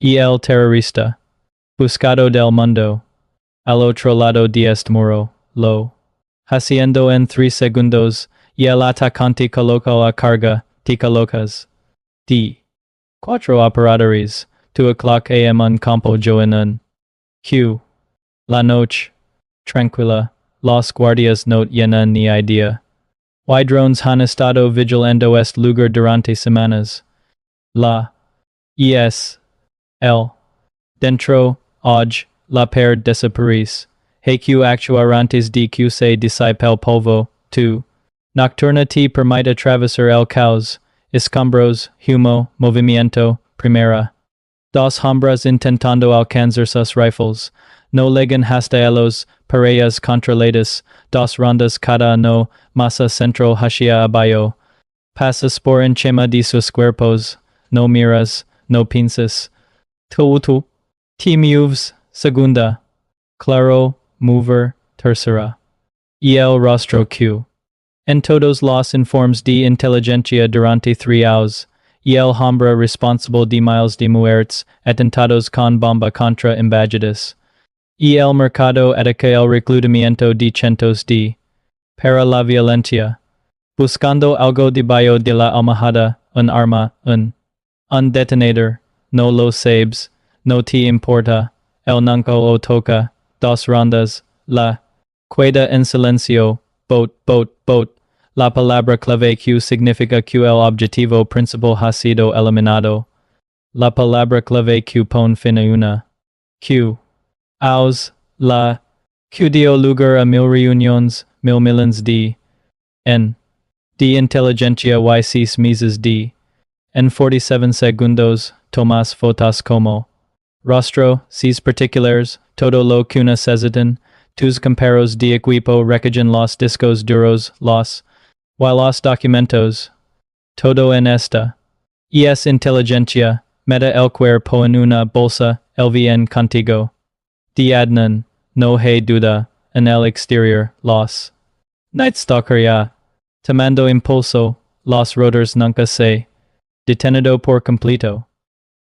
El terrorista. Buscado del mundo. Al otro lado de este muro. Lo. Haciendo en 3 segundos. Y el atacante coloca la carga. Te colocas. D. 4 operadores. 2 o'clock am un campo joven. Q. La noche. Tranquila. Los guardias no tienen ni idea. Y drones han estado vigilando este lugar durante semanas. La. Es. El. Dentro. Hoy. La per desaparece. HQ actuarantes de que se disipa el polvo. 2. Nocturna te permite atravesar el caos. Escombros. Humo. Movimiento. Primera. Dos hombres intentando alcanzar sus rifles. No llegan hasta los parejas controladas. Dos rondas cada uno. Masa central hacia abajo. Pasas por encima de sus cuerpos. No miras. No piensas. Tu. Te mueves. Segunda. Claro. Mover. Tercera. Y el rostro Q. En todos los informes de inteligencia durante 3 hours. Y el hombre responsable de miles de muertes, atentados con bomba contra embajadas. Y el mercado ataca el reclutamiento de cientos de. Para la violencia. Buscando algo debajo de la almohada, un arma, un detonador. No lo sabes. No te importa. El nunca lo toca. 2 rondas. La. Queda en silencio. Boat. La palabra clave Q significa que el objetivo principal ha sido eliminado. La palabra clave Q pone fin a una. Q. Aus. La. Q dio lugar a 1000 reuniones, 1000 millones de. En. De inteligencia y 6 meses de. En 47 segundos, tomas fotos como. Rostro, 6 particulares, todo lo que necesitan. Tus comparos de equipo recogen los discos duros, los documentos. Todo en esta. Es inteligencia. Meta el cuerpo en una bolsa. El bien contigo. De adnan. No hay duda. En el exterior. Los. Night Stalker ya. Tomando impulso. Los rotors nunca se. Detenido por completo.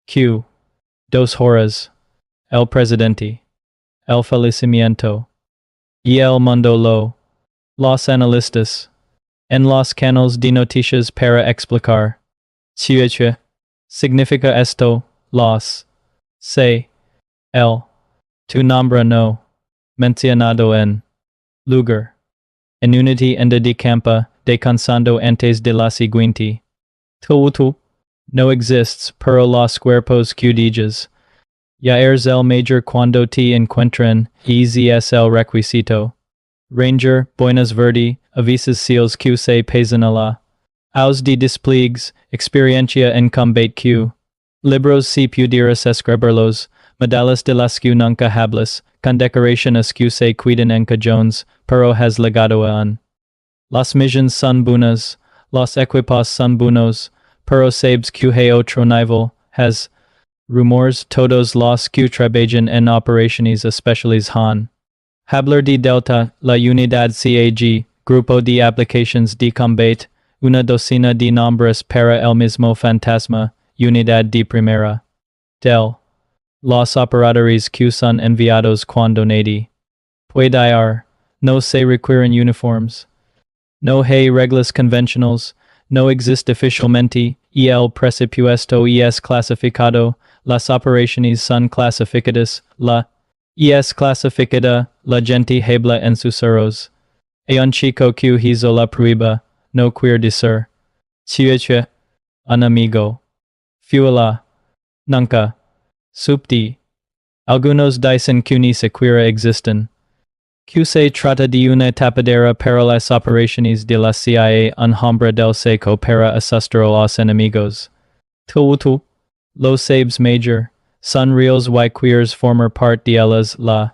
Q. 2 horas. El presidente. El fallecimiento. Y el mundo lo. Los analistas. En los canales de noticias para explicar. Ciuche. Significa esto. Los. Se. El. Tu nombre no. Mencionado en. Lugar. En unity enda de campa. Descansando antes de la siguiente. Tu. No exists, pero los cuerpos que digas. Ya eres el mayor cuando te encuentran. Es el requisito. Ranger, Buenas Verde, avisas seals Q se pesan a la. Aus de despliegues, experiencia en combate Q. Libros si pudieras escribirlos, medallas de las Q nunca hablas, con decoraciones Q se cuidan en cajones, pero has legado a un. Las missions son buenas, los equipos son buenos, pero sabes Q hay otro nivel, has. Rumors todos los Q trabajan en operaciones especiales han. Hablar de Delta, la unidad CAG, grupo de aplicaciones de combate, una docena de nombres para el mismo fantasma, unidad de primera. Del. Los operadores que son enviados cuando nadie puede ir, no se requieren uniformes. No hay reglas convencionales, no existe oficialmente, y el presupuesto es clasificado, las operaciones son clasificadas, la es clasificada, la gente habla en susurros. E un chico que hizo la prueba, no quiere decir. Ciuche. Un amigo. Fuela. Nunca. Supti. Algunos dicen que ni siquiera existen. Que se trata de una tapadera para las operaciones de la CIA, un hombre del seco para asustar a los enemigos. Tu. Los sabes major. Son reals y queers former part de ellas la.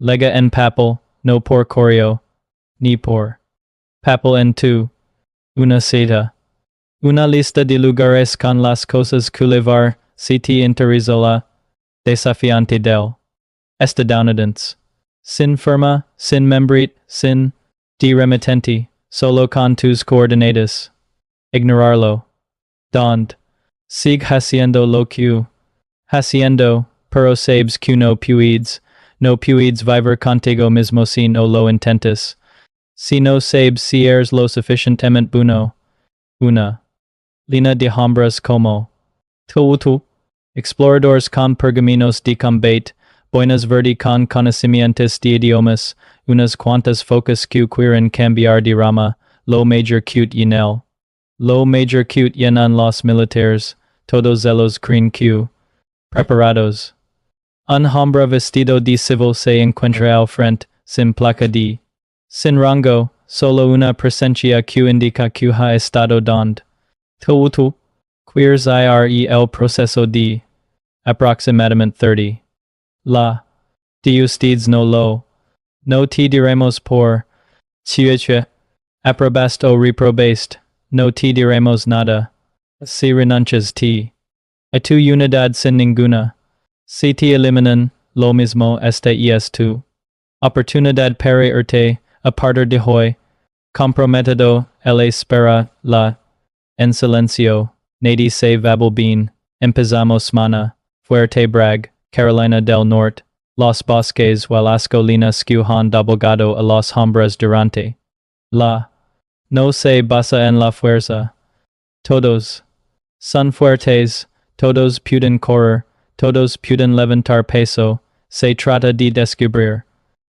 Lega en papel, no por correo. Ni por. Papel en tu. Una cita. Una lista de lugares con las cosas que llevar, si te interesa la. Desafiante del. Estadounidense. Sin firma, sin membrit, sin. De remitente, solo con tus coordenadas. Ignorarlo. Dond. Sigue haciendo lo que Haciendo, pero sabes que no puedes vivir contigo mismo si no lo intentas. Si no sabes si eres lo suficientemente bueno. Una. Lina de hombres como Tuutu. Exploradores con pergaminos de combate, buenas verdi con conocimientos de idiomas, unas cuantas focas que quieren cambiar de rama, lo major cute yenel. Lo major cute yenan los militares, todos ellos creen que preparados. Un hombre vestido de civil se encuentra al frente, sin placa de. Sin rango, solo una presencia que indica que ha estado donde. Tuutu. Queers IRE el proceso de. Aproximadamente 30. La. De ustedes no lo. No te diremos por. Chiche. Aprobaste o reprobaste. No te diremos nada. Si renuncias te. A tu unidad sin ninguna. Si te eliminan, lo mismo este y es tu. Oportunidad para irte, a partir de hoy. Comprometido, el espera, la. En silencio, nadie se va bien. Empezamos semana. Fuerte Bragg, Carolina del Norte, Los Bosques Velasco Lina han doblegado a los hombres durante la. No se basa en la fuerza. Todos son fuertes, todos pueden correr, todos pueden levantar peso, se trata de descubrir.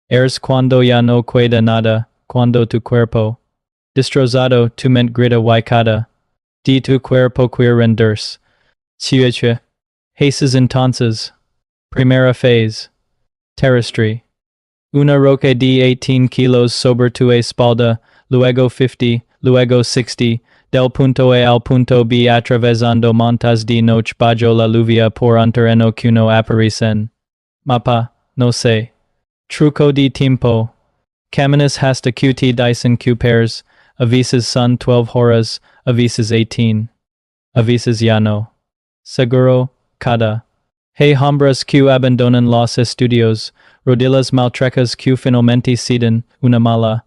Eres cuando ya no queda nada, cuando tu cuerpo, destrozado, tu mente grita waikada, de tu cuerpo quiere rendirse. Chiche. Haces entonces. Primera phase. Terrestry. Una roca de 18 kilos sobre tu espalda, luego 50, luego 60, del punto A al punto B atravesando montas de noche bajo la lluvia por un terreno que no aparecen. Mapa, no sé. Truco de tiempo. Caminas hasta que te dicen que pairs, avisas son 12 horas, avisas 18. Avisas ya no. Seguro. Cada. Hey hombres que abandonan los estudios, rodillas maltrecas que finalmente ceden, una mala.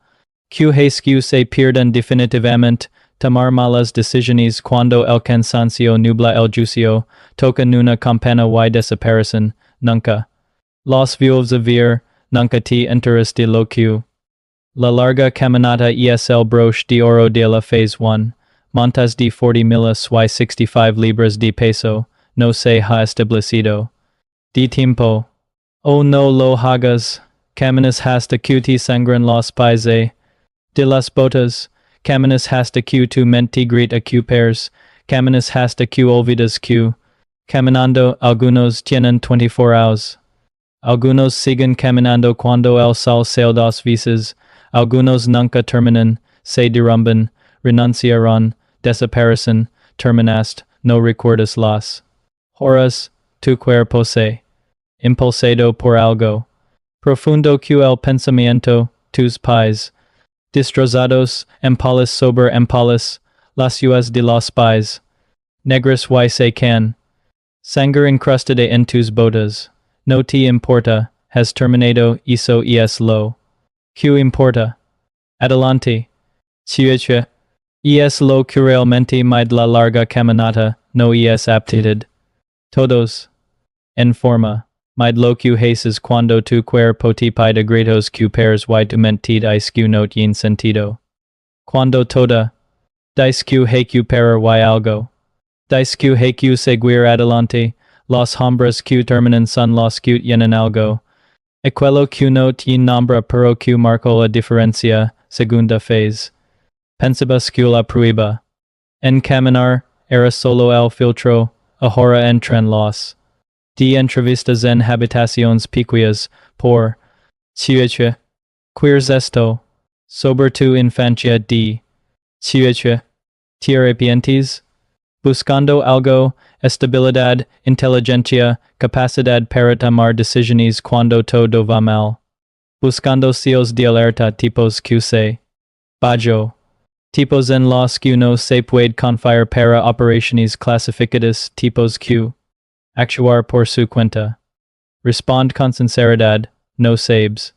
Que hace que se pierden definitivamente, tomar malas decisiones cuando el cansancio nubla el juicio, tocan una campana y desaparecen, nunca. Los vuelves a ver, nunca te enteras de lo que. La larga caminata es el broche de oro de la phase 1, montas de 40 milas y 65 libras de peso. No se ha establecido. De tiempo. Oh no lo hagas. Caminas hasta que te sangran los pies. De las botas. Caminas hasta que tu mente grita que pairs. Caminas hasta que olvidas que. Caminando, algunos tienen 24 hours. Algunos siguen caminando cuando el sol sale dos veces. Algunos nunca terminan, se derrumban, renunciaron, desaparecen, terminaste, no recuerdas las horas, tu cuerpo se impulsado por algo profundo que el pensamiento, tus pies, destrozados, empales sobre empales, las huellas de los pies, negras y se can, sangre incrustada en tus botas, no te importa, has terminado eso es lo que importa. Adelante, chiche, es lo que realmente mide la larga caminata, no es aptitude. Todos. En forma. Mide lo que haces cuando tu cuerpo te pide gritos que pairs y tu mente dice que no tiene sentido. Cuando toda. Dice que hay que parar y algo. Dice que hay que seguir adelante. Los hombres que terminan son los que tienen algo. Aquello que no tiene nombre pero que marcó la diferencia. Segunda phase. Pensabas que la prueba. En caminar, era solo el filtro. Ahora entran los. De entrevistas en habitaciones pequeñas, por. Chiche. Queers esto. Sobre tu infancia de. Chiche. Te arrepientes? Buscando algo, estabilidad, inteligencia, capacidad para tomar decisiones cuando todo va mal. Buscando seals de alerta tipos que se. Bajo. Tipos en los que no se puede confiar para operaciones clasificadas tipos que. Actuar por su cuenta. Respond con sinceridad, no sabes.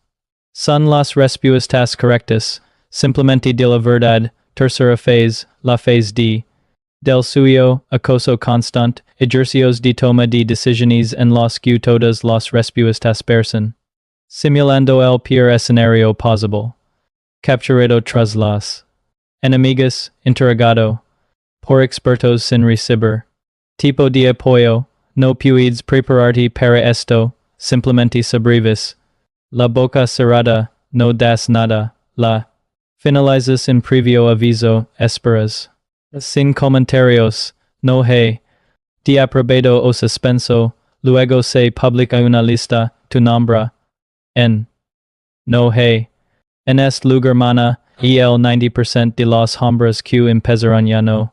Son las respuestas correctas, simplemente de la verdad, tercera phase, la phase de. Del suyo, acoso constant, ejercicios de toma de decisiones en los que todas las respuestas person. Simulando el peor escenario posible. Capturado tras las enemigas, interrogado. Por expertos sin recibir. Tipo de apoyo, no puedes prepararte para esto, simplemente sobrevives. La boca cerrada, no das nada, la finalizas en previo aviso, esperas. Sin comentarios, no hay. De aprobado o suspenso, luego se publica una lista, tu nombre. En. No hay. En este lugar mana, el 90% de los hombres que empezarán ya no.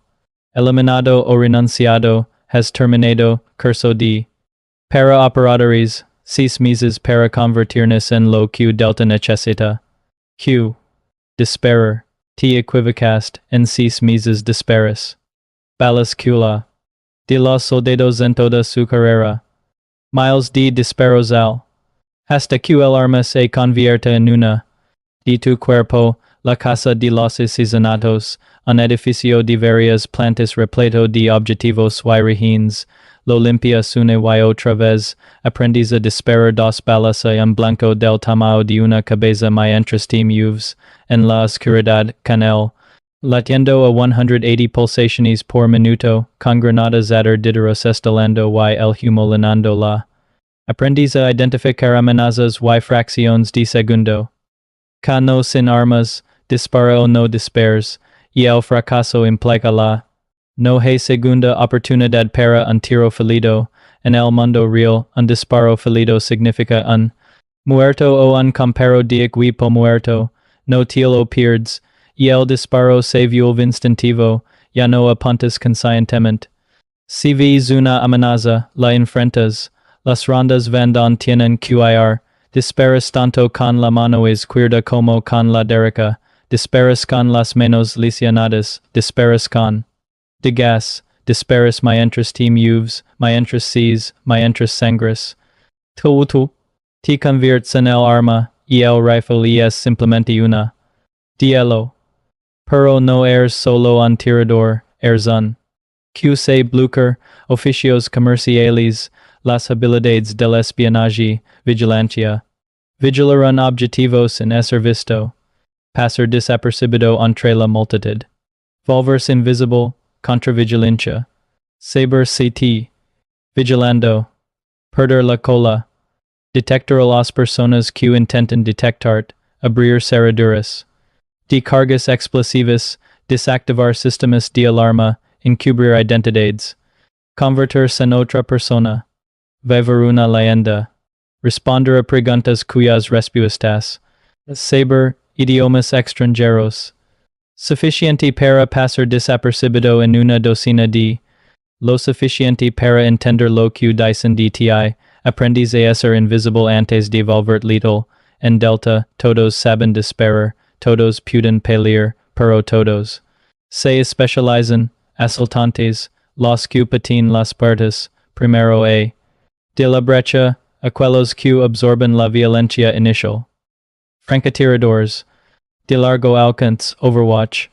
Eliminado o renunciado, has terminado, curso de. Para operadores, 6 meses para convertirnos en lo que Delta necesita. Q. Despair. Te equivocast, en 6 meses desparas. Balas Cula. De los soldados en toda su carrera. Miles de disparos al. Hasta que el arma se convierta en una. De tu cuerpo, la casa de los asesinatos, un edificio de varias plantas repleto de objetivos y rehenes, lo limpias una y otra vez, aprendiz a disparar dos balas y un blanco del tamaño de una cabeza mientras te mueves, en la oscuridad, con él, latiendo a 180 pulsaciones por minuto, con granadas dideros estalando y el humo llenando la. Aprendiz a identificar amenazas y fracciones de segundo. Cano sin armas, dispara o no dispares, y el fracaso implica la. No hay segunda oportunidad para un tiro fallido. En el mundo real, un disparo fallido significa un muerto o un comparo de equipo muerto. No te lo pierdes, y el disparo se vuelve instintivo, ya no apuntas conscientemente. Si ves una amenaza, la enfrentas. Las rondas van tienen QIR. Disparas tanto con la mano izquierda como con la derecha. Disparas con las manos lesionadas. Disparas con de gas. Disparas mientras te mueves, mientras sees, mientras sangras. Tu te conviertes en el arma, y el rifle es simplemente una. Dielo. Pero no eres solo un tirador, eres un. QC Blucher, oficios comerciales, las habilidades del espionaje, vigilancia. Vigilar objetivos en ser visto. Pasar desapercibido entre la multitud. Volverse invisible, contravigilancia. Saber CT. Vigilando. Perder la cola. Detectar a las personas que intentan detectar, abrir cerraduras. De cargas explosivas, desactivar sistemas de alarma, encubrir identidades. Convertirse en otra persona. Vivir una leyenda. Responder a preguntas cuyas respuestas. Saber idiomas extranjeros. Suficiente para pasar desapercibido en una docena de. Lo suficiente para entender lo que dicen de ti. Aprendiz a ser invisible antes de volver lethal. En Delta, todos saben disparar, todos pueden pelear, pero todos se especializan, asaltantes, los que patin las partes, primero a. De la brecha, aquellos que absorben la violencia inicial. Francotiradores. De largo alcance, Overwatch.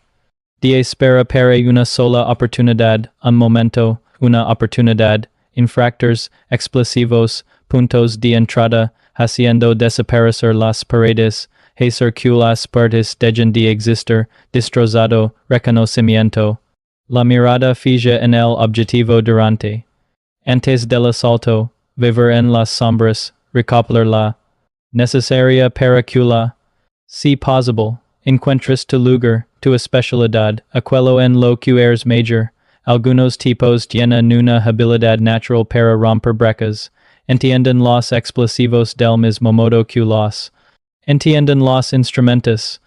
De espera para una sola oportunidad, un momento, una oportunidad. Infractors, explosivos, puntos de entrada, haciendo desaparecer las paredes, hacer que las partes dejen de existir, destrozado, reconocimiento. La mirada fija en el objetivo durante. Antes del asalto, vivir en las sombras, recopilar la necesaria para que la, si posible, encuentres tu lugar, tu especialidad, aquello en lo que eres major. Algunos tipos tienen una habilidad natural para romper brecas, entienden los explosivos del mismo modo que los, entienden los instrumentos.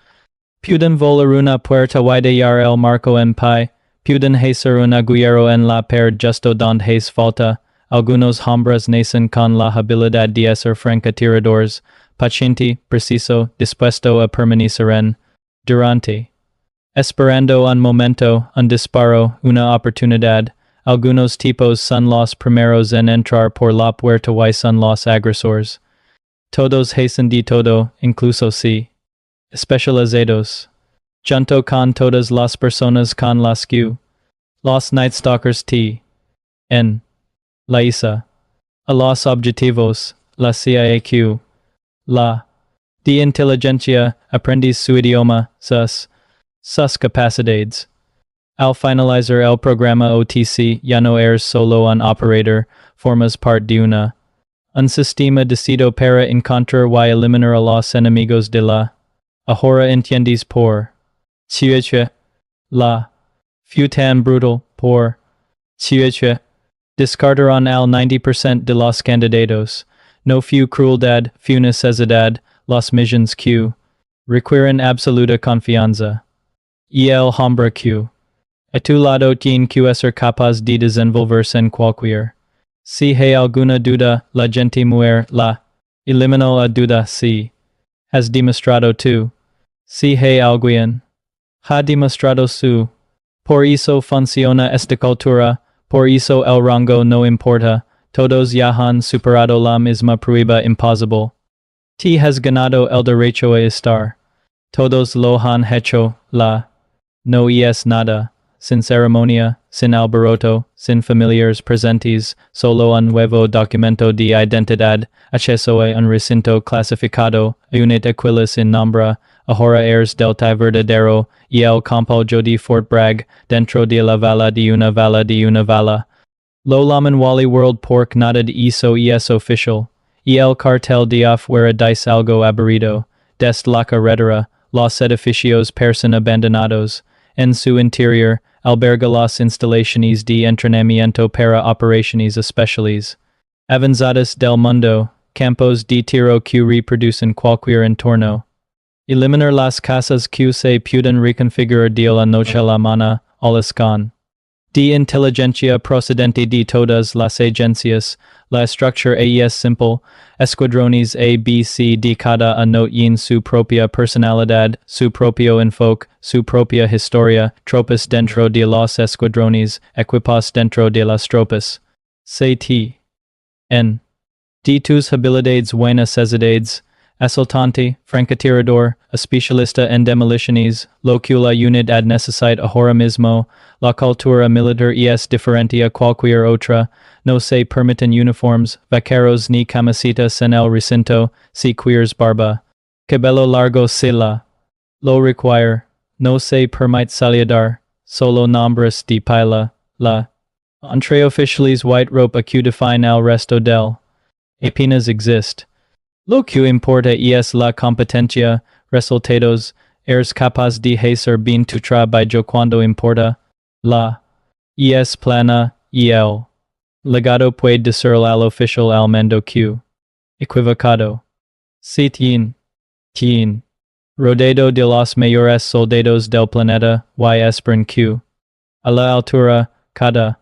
Pueden volar una puerta y dejar el marco en pie, pueden hacer un agujero en la pared justo donde hace falta. Algunos hombres nacen con la habilidad de ser francotiradores, paciente, preciso, dispuesto a permanecer en, durante. Esperando un momento, un disparo, una oportunidad. Algunos tipos son los primeros en entrar por la puerta y son los agresores. Todos hacen de todo, incluso si especializados. Junto con todas las personas con las que Los Night Stalkers T. N. La Isa. A los objetivos, la CIAQ. La. De inteligencia, aprendiz su idioma, sus capacidades. Al finalizar el programa OTC, ya no eres solo un operator, formas parte de un sistema decidido para encontrar y eliminar a los enemigos de la. Ahora entiendes por. Chueche. La. Fue tan brutal, por. Chueche. Descartaron al 90% de los candidatos. No fue crueldad, fue necesidad, los missions que requieren absoluta confianza. Y el hombre que a tu lado tiene que ser capaz de desenvolverse en cualquier. Si hay alguna duda, la gente muere, la eliminó a duda si has demostrado tú. Si hay alguien ha demostrado su. Por eso funciona esta cultura, por eso el rango no importa, todos ya han superado la misma prueba imposible. Te has ganado el derecho a estar. Todos lo han hecho, la. No es nada. Sin ceremonia, sin alboroto, sin familiares presentes, solo un nuevo documento de identidad, acceso a un recinto clasificado, unit aquilis in nombre, ahora eres delta verdadero, y el campo de Fort Bragg, dentro de la vala de una vala de una vala. Lo laman wally world pork nada de eso es official, y el cartel de afuera dice algo aburrido, des la carretera, los edificios parecen abandonados, en su interior, alberga las instalaciones de entrenamiento para operaciones especiales. Avanzadas del mundo, campos de tiro que reproducen cualquier entorno. Eliminar las casas que se pueden reconfigurar de la noche a la mañana, con. De inteligencia procedente de todas las agencias, la estructura es simple, escuadrones A, B, C de cada uno en su propia personalidad, su propio enfoque, su propia historia, tropas dentro de los escuadrones, equipos dentro de las tropas. C.T. N. De tus habilidades buenas necesidades, asaltante, francotirador, especialista en demoliciones, lo que la unidad necesita ahora mismo, la cultura militar es diferente a cualquier otra, no se permiten uniformes, vaqueros ni camisetas en el recinto, si quieres barba. Cabello largo se la. Lo require. No se permite saludar, solo nombres de pila, la. Entre oficiales white rope que define el resto del. Apenas exist. Lo que importa es la competencia, resultados, eres capaz de hacer bien tu trabajo cuando importa, la. Es plana, y el. Legado puede ser al oficial al mando que. Equivocado. Si tien. Rodeado de los mayores soldados del planeta, y esperan que. A la altura, cada.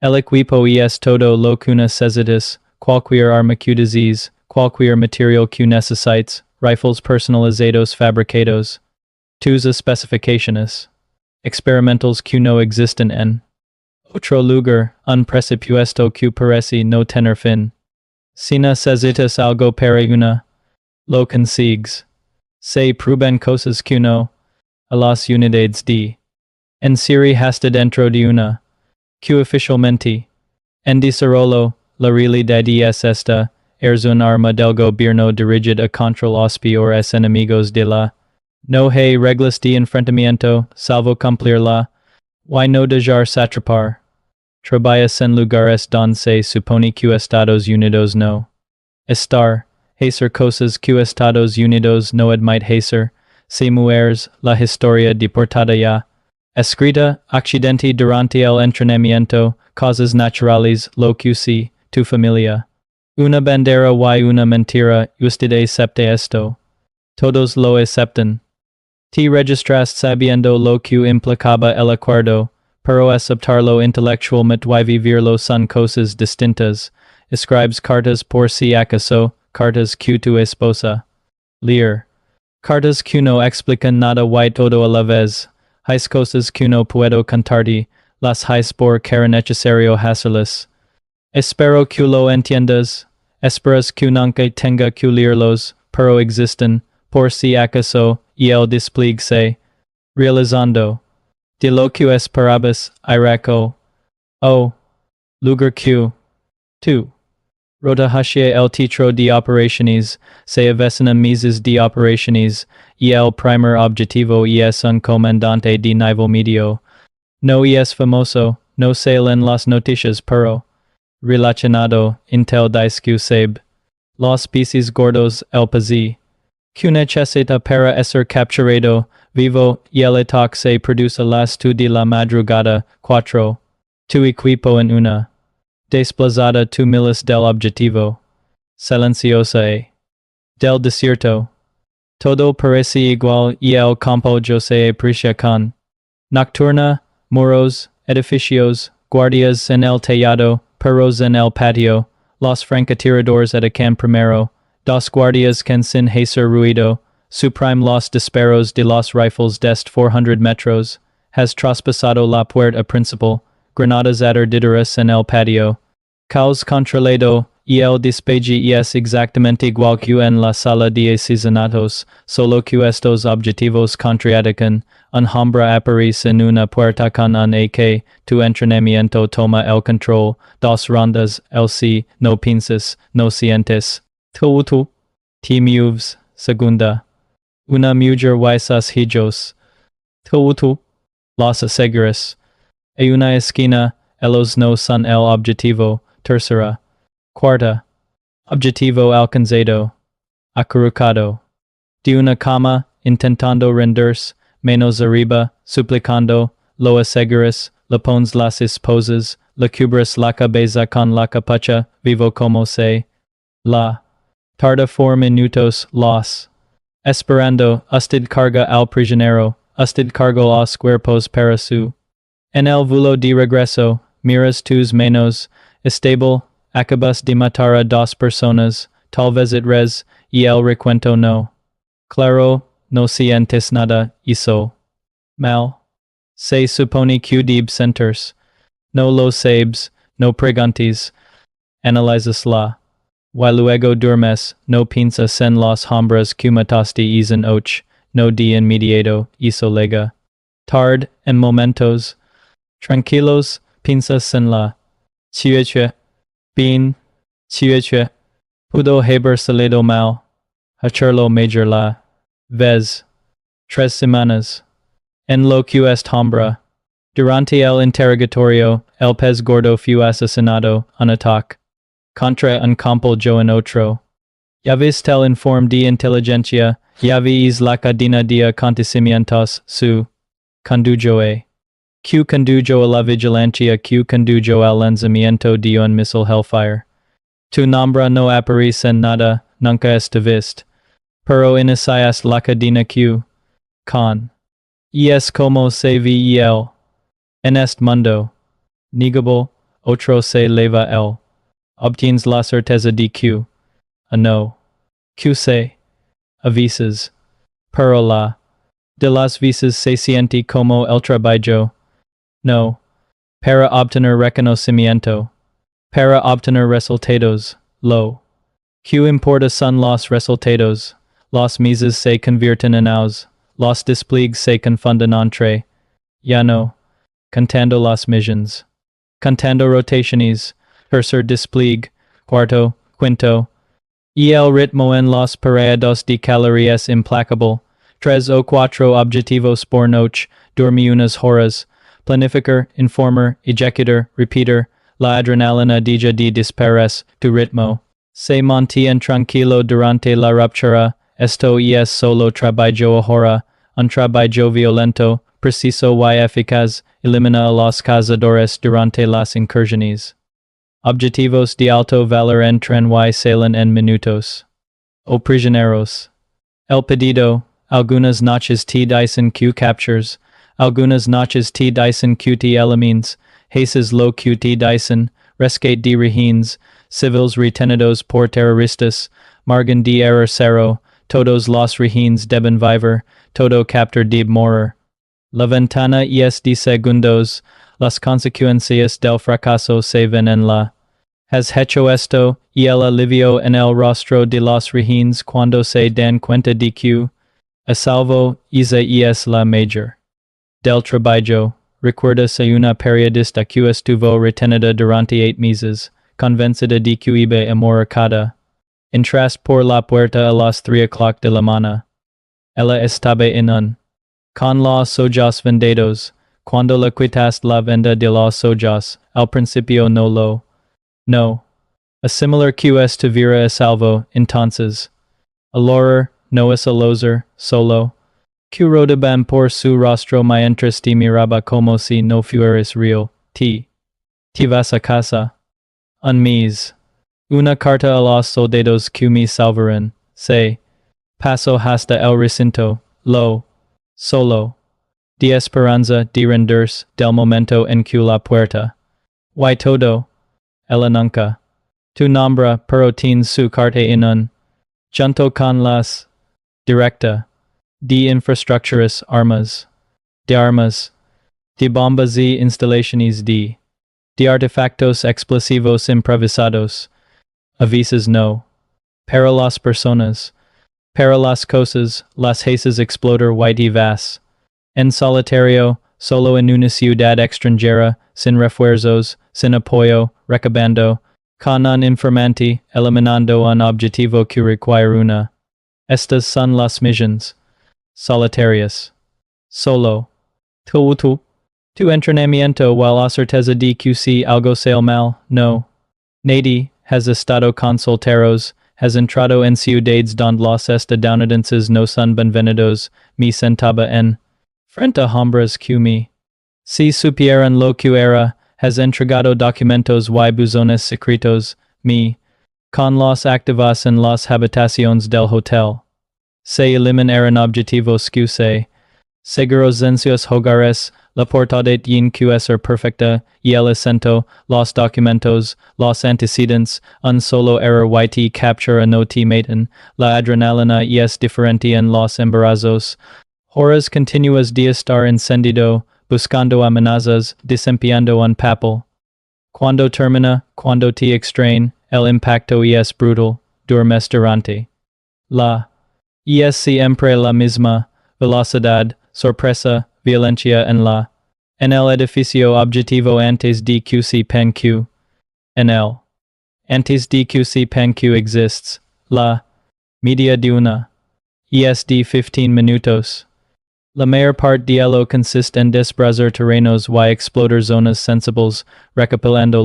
El equipo es todo lo que necesitas, cualquier arma que desees, cualquier material que necesites, rifles personalizados fabricados. Tus especificaciones. Experimentals que no existen en. Otro lugar, un presupuesto que parece no tener fin. Si necesitas algo para una. Lo consigues. Se prueben cosas que no. A las unidades de. En serie hasta dentro de una. Que oficialmente. En desarrollo, la realidad es esta. Eres un arma del gobierno dirigida contra los peores enemigos de la. No hay reglas de enfrentamiento, salvo cumplirla. Y no dejar satrapar. Traballas en lugares donde se supone que Estados Unidos no. Estar. Hacer cosas que Estados Unidos no admite hacer. Si mueres, la historia deportada ya. Escrita, accidente durante el entrenamiento, causas naturales, lo que si, tu familia. Una bandera y una mentira, usted acepta esto. Todos lo aceptan. Te registraste sabiendo lo que implicaba el acuerdo, pero aceptarlo intelectualmente y vivirlo son cosas distintas. Escribes cartas por si acaso, cartas que tu esposa. Leer. Cartas que no explican nada y todo a la vez. Hay cosas que no puedo contarte, las hay por que necesario hacerlas. Espero que lo entiendas. Esperas que nunca tenga que leerlos, pero existen, por si acaso, y el despliegue se. Realizando. De locues parabis, Iraco. O. Lugar Q. 2. Rota hacia el titro de operaciones, se avecina meses de operaciones, y el primer objetivo es un comandante de nivel medio. No es famoso, no salen las noticias pero relacionado, intel disque sab. Los peces gordos el país. Que necesita para ser capturado, vivo, y el ataque se produce las 2 de la madrugada, 4. Tu equipo en una desplazada tu milis del objetivo. Silenciosa e. Del desierto. Todo parece igual y el campo yo se aprecia con. Nocturna, muros, edificios, guardias en el tellado, perros en el patio, los francotiradores atacan primero, dos guardias can sin hacer ruido, suprime los disparos de los rifles dest 400 metros, has traspasado la puerta principal, granadas aterdidoras en el patio. Caos controlado, y el despegue es exactamente igual que en la sala de asesinatos, solo que estos objetivos contraatacan, un hombre aparece en una puerta con un AK, tu entrenamiento toma el control, 2 rondas, el si, no piensas, no sientes. Tu. Te mueves, segunda. Una mujer sus hijos. Tu. Los aseguras. E una esquina, ellos no son el objetivo, tercera. Cuarta. Objetivo alcanzado. Acurrucado. De una cama, intentando rendirse, menos arriba, suplicando, lo aseguras, le pones las esposas, le cubres la cabeza con la capucha, vivo como se. La. Tarda 4 minutos, los. Esperando, usted carga al prisionero, usted cargo los cuerpos para su. En el vuelo de regreso, miras tus manos, estable, acabas de matar a 2 personas, tal vez it res, y el recuento no. Claro, no sientes nada, hizo. Mal. Se supone que deb centers. No lo sabes, no preguntes. Analizas la. Y luego duermes, no piensas en los hombres que mataste en och, no de inmediato, hizo lega. Tard, en momentos. Tranquilos, piensas en la. Chiueche. Bien. Chiueche. Pudo haber salido mal. Hacerlo major la. Vez. 3 semanas. En lo que est hombre. Durante el interrogatorio, el pez gordo fue asesinado, un ataque. Contra un campo yo en otro. Ya viste el informe de inteligencia, ya veis la cadena de acontecimientos, su. Condujo a. Q condujo a la vigilancia Q condujo al lanzamiento de un missile Hellfire. Tu nombre no aparece en nada, nunca estuviste. Pero inicias la cadena Q. Con. Es como se ve el. En este mundo. Negable, otro se leva el. Obtienes la certeza de Q. A no. Q se. Avises. Pero la. De las visas se siente como el trabajo. No. Para obtener reconocimiento. Para obtener resultados. Lo. Q importa son los resultados. Los meses se convierten en aus. Los despliegues se confunden entre. Ya no. Contando las missions. Contando rotaciones. Tercer despliegue. Cuarto. Quinto. Y el ritmo en los periodos de calorías implacable. 3 o 4 objetivos por noche. Dormir unas horas. Planificar, informer, ejecutor, repeater. La adrenalina deja de dispares. Tu ritmo. Se mantiene tranquilo durante la ruptura. Esto es solo trabajo ahora. Un trabajo violento, preciso y eficaz. Elimina a los cazadores durante las incursiones. Objetivos de alto valor entran y salen en minutos. O prisioneros. El pedido. Algunas noches te dicen que captures. Algunas noches te dicen que te elimines. Haces lo que te dicen. Rescate de rehenes. Civils retenidos por terroristas. Margen de error cero. Todos los rehenes deben vivir. Todo captor debe morir. La ventana es de segundos. Las consecuencias del fracaso se ven en la. Has hecho esto, y el alivio en el rostro de los rehenes cuando se dan cuenta de que. A salvo, esa es la mayor. Del traballo, recuerda se una periodista que estuvo retenida durante 8 meses, convencida de que iba a morir cada. Entraste por la puerta a las 3 o'clock de la mañana. Ella estaba en un. Con los ojos vendados, cuando le quitaste la venda de los ojos, al principio no lo. No. A similar que estuviera a salvo, entonces. El horror, no es el loser, solo. Que rodaban por su rostro mientras te miraba como si no fueras real. Te vas a casa. Un mes. Una carta a los soldados que me salvaron. Se. Paso hasta el recinto. Lo. Solo. De esperanza de rendirse del momento en que la puerta. Y todo. Ella nunca. Tu nombra, pero tienes su carta en un. Junto con las. Directa. De infraestructuras armas. De armas. De bombas y instalaciones de artefactos explosivos improvisados. Avisas no. Para las personas. Para las cosas, las haces explotar y vas. En solitario, solo en una ciudad extranjera, sin refuerzos, sin apoyo, recabando, con un informante, eliminando un objetivo que requiere una. Estas son las missions. Solitarias. Solo. Tu entrenamiento while la certeza de que si algo sale mal, no. Nadie has estado con solteros, has entrado en ciudades donde los estadounidenses no son benvenidos, me sentaba en. Frente a hombres que me. Si supieran lo que era, has entregado documentos y buzones secretos, me. Con los activos en las habitaciones del hotel. Se eliminaron objetivos que se. Seguros en sus hogares, la portada yin que es perfecta, y el acento, los documentos, los antecedentes, un solo error y captura no te matan, la adrenalina y es diferente en los embarazos. Horas continuas de estar encendido, buscando amenazas, desempeñando un papel. Cuando termina, cuando te extraen, el impacto es brutal, duermes durante. La. Es siempre la misma, velocidad, sorpresa, violencia en el edificio objetivo antes de que se penque. En el. Antes de que se penque exists. La. Media de una. Es de 15 minutos. La mayor parte de ello consiste en desbrozar terrenos y explotar zonas sensibles, recopilando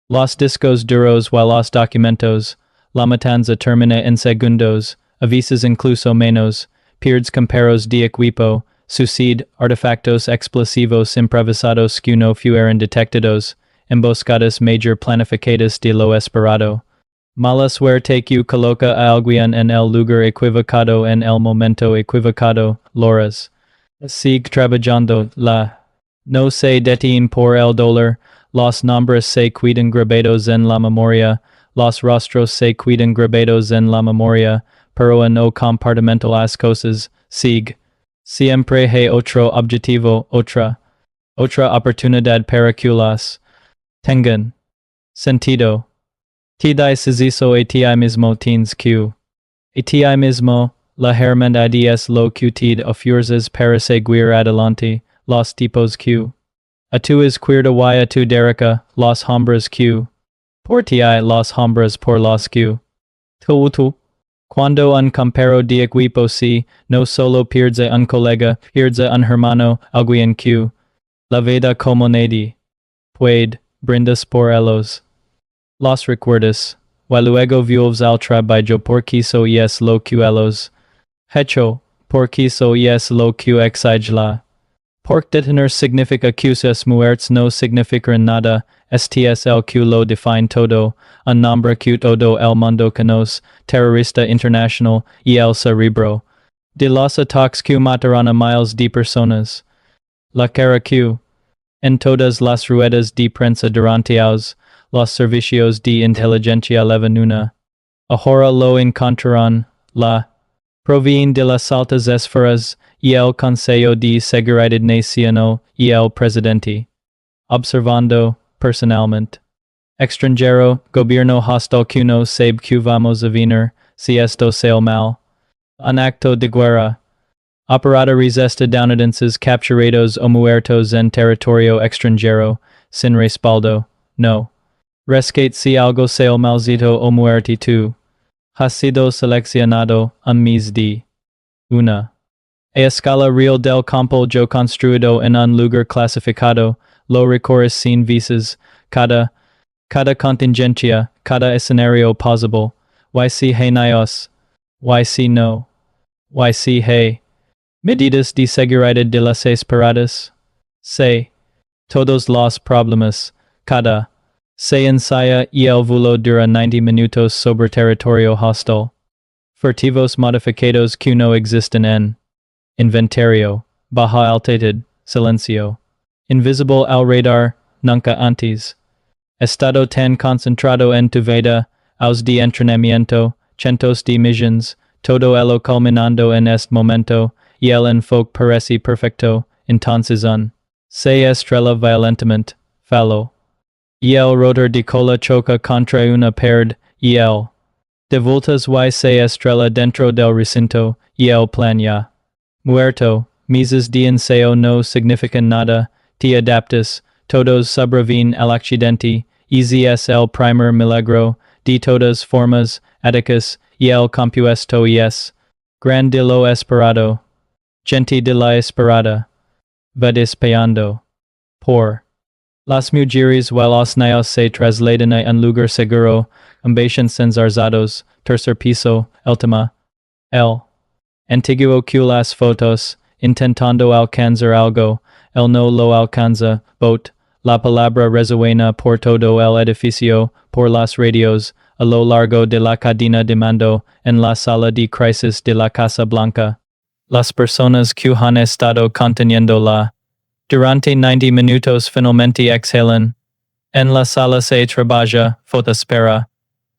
los discos duros y los documentos. La matanza termina en segundos, avisas incluso menos, pierdes comparos de equipo, suicide, artefactos explosivos improvisados que no fueron detectados, emboscadas major planificadas de lo esperado. Mala suerte que coloca a alguien en el lugar equivocado en el momento equivocado, loras. Sigue trabajando, la. No se detienen por el dolor, los nombres se quedan grabados en la memoria, los rostros se quedan grabados en la memoria, pero no compartimento las cosas, sigue. Siempre hay otro objetivo, otra oportunidad para que las tengan sentido. Te deciso a ti mismo tienes que. A ti mismo, la herramienta es lo que te ofreces para seguir adelante, los tipos que. A tu izquierda y a tu derecha, los hombres que. Por ti los hombres por los que. Tu. Cuando un comparo de equipo si, no solo pierde un colega, pierde un hermano, alguien que. La vida como nadie. Puede, brindas por ellos. Los recuerdos, y luego vuelves al trabajo porque eso es lo que ellos. Hecho, porque eso es lo que exige la. Porque detener significa que sus muertes no significan nada, STS el que lo define todo, un nombre que todo el mundo conoce, terrorista internacional, y el cerebro. De los ataques que mataron a miles de personas. La cara que. En todas las ruedas de prensa durante los servicios de inteligencia levan una. Ahora lo encontraron, la. Provienen de las altas esferas, y el Consejo de Seguridad Nacional, y el presidente. Observando, personalmente. Extranjero, gobierno hostil que no sabe que vamos a venir, si esto sale mal. Un acto de guerra. Operata estadounidenses capturados o muertos en territorio extranjero, sin respaldo, no. Rescate si algo sea malzito o muerti tu. Ha sido seleccionado un mes de. Una. A escala real del campo yo construido en un lugar clasificado, lo recorres sin visas, cada contingencia, cada escenario possible, y si hey nios, y si no, y si hey. Medidas de seguridad de las esperadas. Se. Todos los problemas, cada. Se ensaya y el vuelo dura 90 minutos sobre territorio hostil. Furtivos modificados que no existen en. Inventario. Baja altitude. Silencio. Invisible al radar. Nunca antes. Estado tan concentrado en tu vida. Aus de entrenamiento. Cientos de millones. Todo ello culminando en este momento. Y el enfoque parece perfecto. Entonces se estrella violentamente. Fallo. Y el rotor de cola choca contra una pared. Y el. De vueltas y se estrella dentro del recinto. Y el plan ya. Muerto, meses de ensayo no significan nada, te adaptas, todos sobreviven al accidente, easy es el primer milagro, de todas formas, atticus, y el compuesto es, gran de lo esperado, gente de la esperada, ved esperando, por. Las mujeres y los niños se trasladan a un lugar seguro, ambitions enzarzados, tercer piso, última, el. Antiguo que las fotos, intentando alcanzar algo, el no lo alcanza, boat, la palabra resuena por todo el edificio, por las radios, a lo largo de la cadena de mando, en la sala de crisis de la Casa Blanca. Las personas que han estado conteniéndola. Durante 90 minutos finalmente exhalan. En la sala se trabaja, fotospera.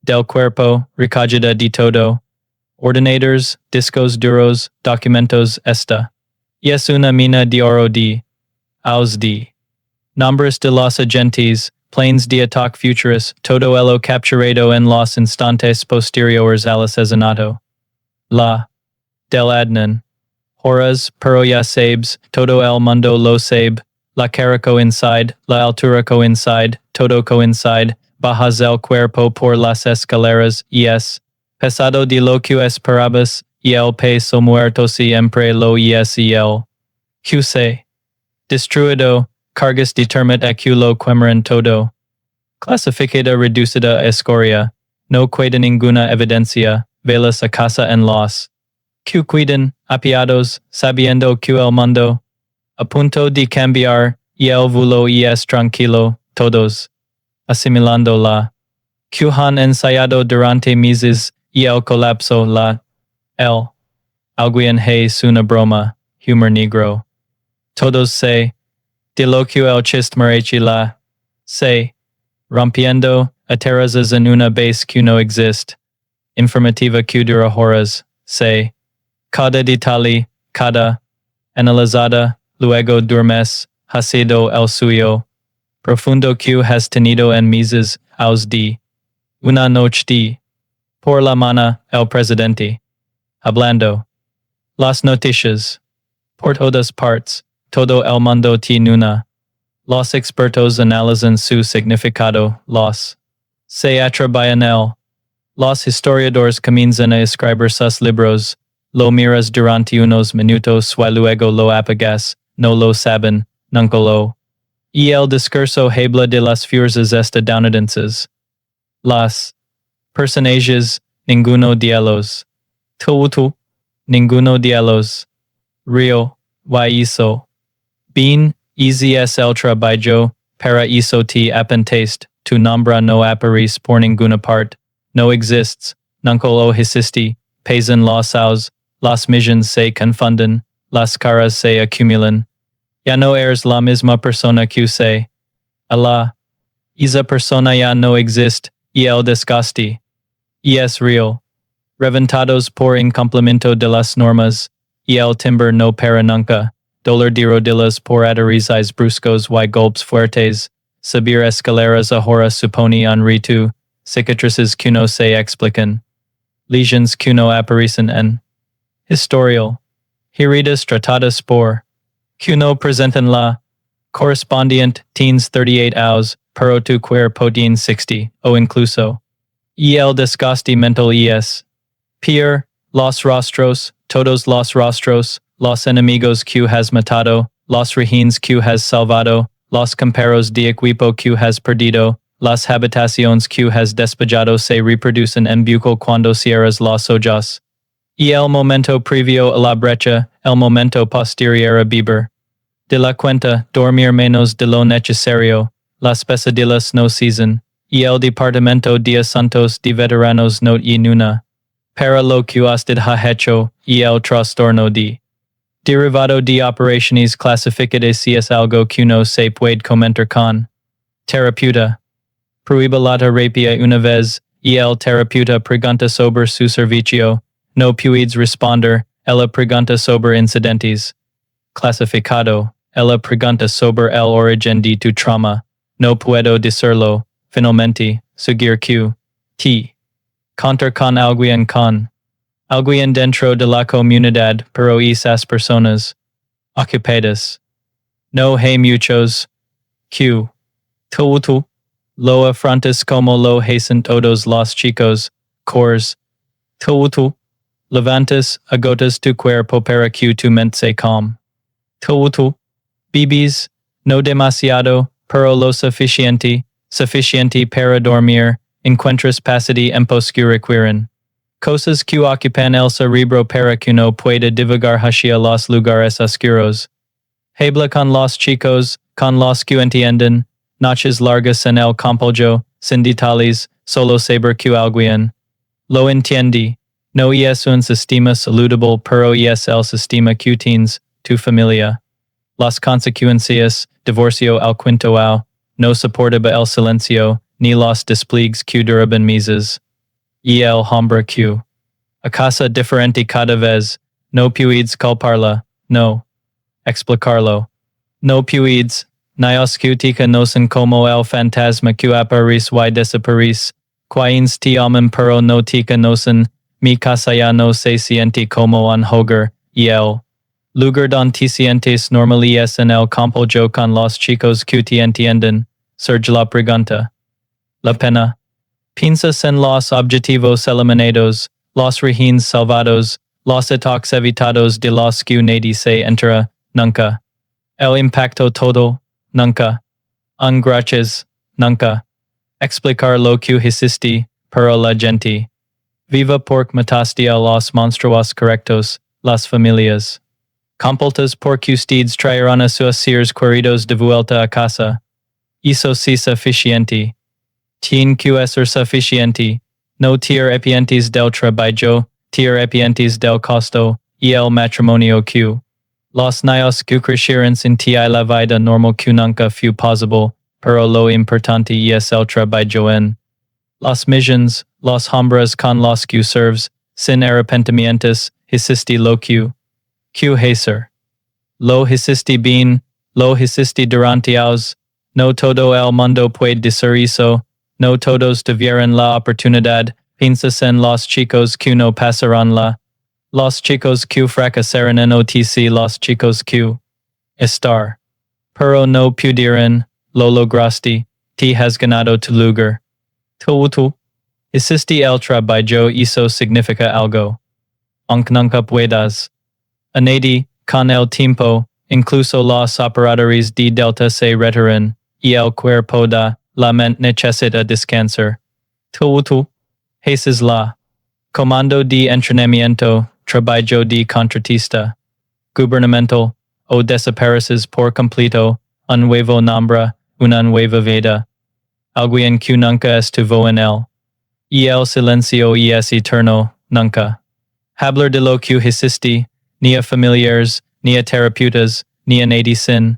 Del cuerpo, recogida de todo. Ordenadores, discos duros, documentos esta. Y es una mina de oro de. Aus de. Nombres de los agentes, planes de ataque futuros, todo ello capturado en los instantes posteriores al asesinato. La. Del adnan. Horas, pero ya sabes, todo el mundo lo sabe. La cara coincide, la altura coincide, todo coincide, bajas el cuerpo por las escaleras, y es. Pesado de lo que esperabas, y el peso muerto siempre lo es y el. QC. Destruido, cargas determinat a que lo quemeran todo. Clasificada reducida a escoria, no queda ninguna evidencia, velas a casa en los. Que cuidan, apiados, sabiendo que el mundo. A punto de cambiar, y el vuelo y es tranquilo, todos. Asimilando la. Que han ensayado durante meses, y el colapso la. El. Alguien es una broma, humor negro. Todos se. De lo que el chistmarachi la. Se. Rompiendo, aterrizas en una base que no existe. Informativa que dura horas, se. Cada detalle, cada. Analizada, luego duermes, ha sido el suyo. Profundo que has tenido en meses, aus de. Una noche de. Por la mañana, el presidente. Hablando. Las noticias. Por todas partes, todo el mundo tiene una. Los expertos analizan su significado, los. Se atribuyen él. Los historiadores comienzan a escribir sus libros. Lo miras durante unos minutos y luego lo apagas, no lo saben, nunca lo. Y el discurso habla de las fuerzas estadounidenses. Las. Personajes, ninguno de ellos. Tu, ninguno de ellos. Rio, y hizo. Bien, easy es el trabajo, para eso te apentaste, tu nombre no aparece por ninguna parte, no exists, nunca lo hiciste, pesan los aus, las millones se confunden, las caras se acumulan. Ya no eres la misma persona que se. Alá. Esa persona ya no existe, y el desgaste. Y es real. Reventados por incumplimiento de las normas, y el timbre no para nunca. Dolor de rodillas por aterrizes bruscos y golpes fuertes. Subir escaleras ahora supone un ritu. Cicatrices que no se explican. Lesions que no aparecen en. Historial. Heridas tratadas por que no presentan la correspondiente teens 38 hours, pero tu cuerpo tiene 60, o incluso. El desgaste mental es. Peer, los rostros, todos los rostros, los enemigos que has matado, los rehenes que has salvado, los comparos de equipo que has perdido, las habitaciones que has despejado se reproducen en bucle cuando cierras los ojos. Y el momento previo a la brecha, el momento posterior a beber. De la cuenta, dormir menos de lo necesario, las pesadillas no cesan, y el departamento de asuntos de veteranos no y nuna. Para lo que usted ha hecho, y el trastorno de. Derivado de operaciones clasificadas si es algo que no se puede comentar con. Terapeuta. Prohíba la terapia una vez, y el terapeuta pregunta sobre su servicio, no puedes responder, ella pregunta sobre incidentes. Clasificado, ella pregunta sobre el origen de tu trauma, no puedo decirlo, finalmente, seguir que. T. Contar con alguien con. Alguien dentro de la comunidad, pero esas personas. Ocupadas. No hay muchos. Q. Tú. Lo afrontas como lo hacen todos los chicos. Cores. Tú. Levantas, agotas tu cuerpo para que tu mente se calme. Tú. Bibis. No demasiado, pero lo suficiente para dormir. Encuentras pasadi empos que requieren. Cosas que ocupan el cerebro para que no pueda divulgar hacia los lugares oscuros. Habla con los chicos, con los que entienden, noches largas en el compuljo, sin detalles, solo saber que alguien lo entiende. No es un sistema saludable, pero es el sistema que tienes, tu familia. Las consecuencias, divorcio al quinto ao, no soportaba el silencio, ni los despliegues que duraban meses. Y el hombre que. A casa diferente cada vez, no puedes culparla, no. Explicarlo. No puedes, ni oscutica nocen como el fantasma que aparece y desaparece, quienes te aman pero no te conocen, mi casa ya no se siente como un hogar, y el lugar donde te sientes normal es en el compuljo con los chicos que te entienden, surge la pregunta. La pena. Piensas en los objetivos eliminados, los rehenes salvados, los ataques evitados de los que nadie se entera, nunca. El impacto todo, nunca. Gracias, nunca. Explicar lo que hiciste, para la gente. Viva porque mataste a los monstruos correctos, las familias. Compultas porque ustedes traerán a sus seres queridos de vuelta a casa. Eso sí suficiente. Tien que ser suficiente, no tier epientes del trabajo, tier epientes del costo, y el matrimonio que. Los niños que crecieron sin ti la vida normal que nunca fue posible, pero lo importante es el trabajo en. Los millones, los hombres con los que serves, sin arrepentimientos, hiciste lo que hacer. Lo hiciste bien, lo hiciste durante años, no todo el mundo puede decir eso. No todos tuvieron la oportunidad, piensas en los chicos que no pasaron los chicos que fracasaron en OTC, los chicos que estar. Pero no pudieron, lo lograste, te has ganado tu lugar. Tú. Hiciste el trabajo, eso significa algo. Aunque nunca puedas. A nadie, con el tiempo, incluso los operadores de Delta se retiran, y el cuerpo da. La mente necesita descansar. Tú. Haces la. Comando de entrenamiento, trabajo de contratista. Gubernamental, o desapareces por completo, un nuevo nombre, una nueva vida. Alguien que nunca estuvo en él. Y el silencio es eterno, nunca. Hablar de lo que hiciste, ni a familiares, ni a terapeutas, ni a nadie sin.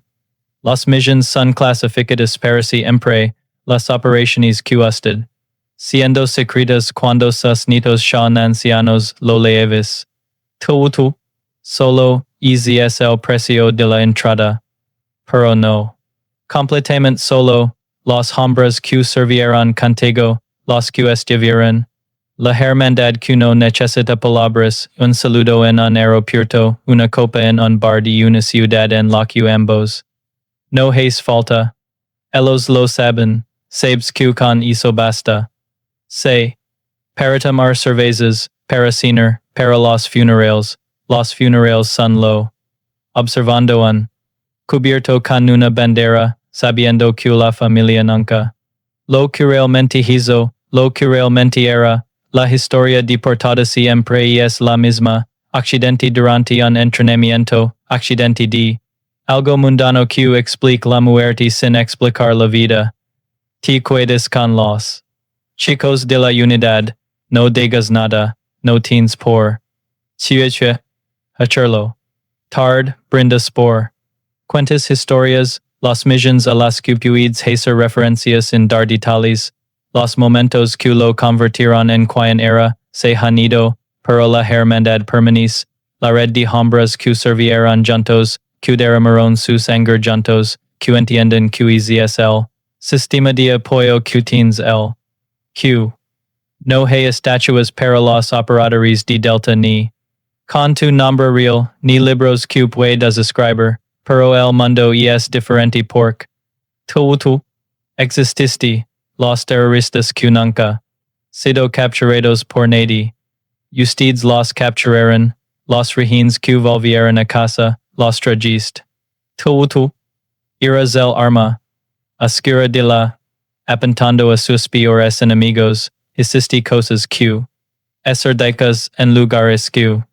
Las missions son clasificadas para siempre. Las operaciones que usted, siendo secretas cuando sus nietos son ancianos, lo leves. Tú. Solo, easy es el precio de la entrada. Pero no. Completamente solo, los hombres que servieron contigo, los que estuvieron. La hermandad que no necesita palabras, un saludo en un aeropuerto, una copa en un bar de una ciudad en la que ambos. No hace falta. Ellos lo saben, sabes que con eso basta. Say, para tomar cervezas, para cenar, para los funerales son lo. Observando un cubierto con una bandera, sabiendo que la familia nunca. Lo que realmente hizo, lo que realmente era, la historia deportada siempre es la misma, accidente durante un entrenamiento, accidente de algo mundano que explica la muerte sin explicar la vida. Te quedas con los chicos de la unidad, no digas nada, no tienes por. Hacerlo. Tard, brinda spor. Cuentas historias, los millones a las que puedes hacer referencias en dar detalles, los momentos que lo convirtieron en quien era, se han ido, pero la hermandad permanece, la red de hombres que servieron juntos, que derramaron su sangre juntos, que entienden que es el sistema de apoyo que tienes el Q. No hay estatuas para los operadores de Delta ni con tu nombre real, ni libros que puedas escribir, pero el mundo es diferente porque tú exististe, los terroristas que nunca sido capturados por nadie. Ustedes los capturaron, los rehenes que volvieron a casa, los trajiste. Tú eras el arma, oscura de la, apuntando a sus peores enemigos, hiciste cosas que dicas en lugares que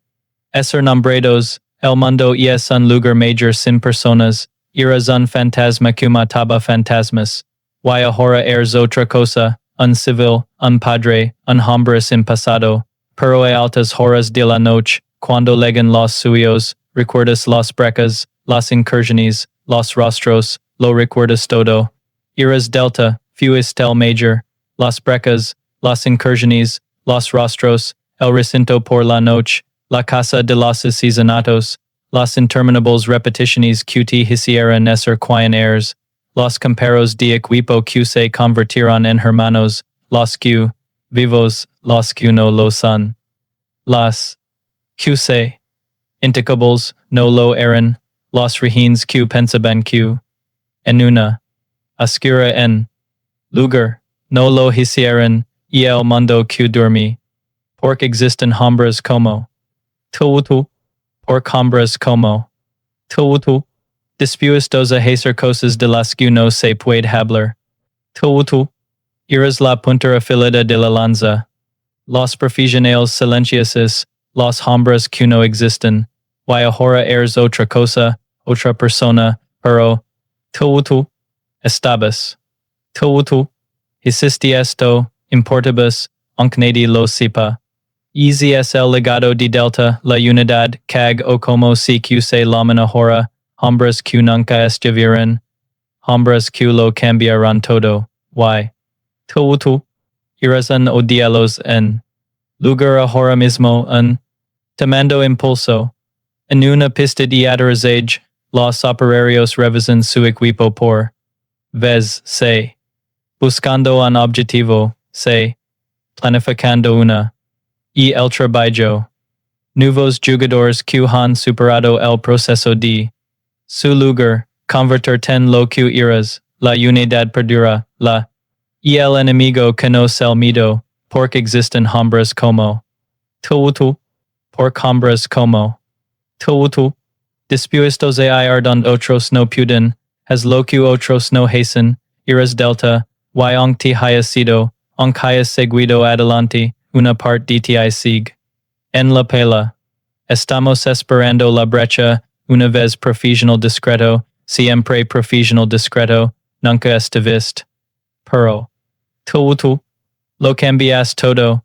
nombrados, el mundo es un lugar mayor sin personas, eras un fantasma que mataba fantasmas, y ahora eres otra cosa, un civil, un padre, un hombre sin pasado, pero a altas horas de la noche, cuando llegan los suyos, recuerdas las brecas, las incursiones, los rostros, lo recuerdas todo. Eras Delta, fuiste el major, las brecas, las incursiones, los rostros, el recinto por la noche, la casa de los asesinatos, las interminables repeticiones que te hicieron ser quien eres, los comparos de equipo que se convirtieron en hermanos, los que, vivos, los que no lo son. Las que se, intocables, no lo eran, los rehenes que pensaban que, en una, oscura en, lugar, no lo hicieron, y el mundo que dormí. Porque existen hombres como tú, por hombres como tú, dispuestos a hacer cosas de las que no se puede hablar. Tú, eres la punta afilada de la lanza. Los profesionales silenciosos, los hombres que no existen, y ahora eres otra cosa, otra persona, pero tú, estabas. Tú, hiciste esto, importabas, aunque nadie lo sepa. Easy es el legado de Delta, la unidad, cag o como si que se llaman ahora, hombres que nunca estuvieron, hombres que lo cambiaron todo, y tú, eres un odialos en lugar ahora mismo un tomando impulso. En una pista de aterrizaje, los operarios revisan su equipo por vez se buscando un objetivo, se planificando una y el trabajo. Nuevos jugadores que han superado el proceso de su lugar, convertir en lo que eras, la unidad perdura, la y el enemigo conoce el miedo, porque existen hombres como tú, por hombres como tú, dispuestos a ir donde otros no pueden, es lo que otros no hacen, eres Delta, y aunque te hayas sido, aunque hayas seguido adelante, una parte de ti sigue. En la pela. Estamos esperando la brecha, una vez profesional discreto, siempre profesional discreto, nunca estuviste. Pero tú, lo cambias todo,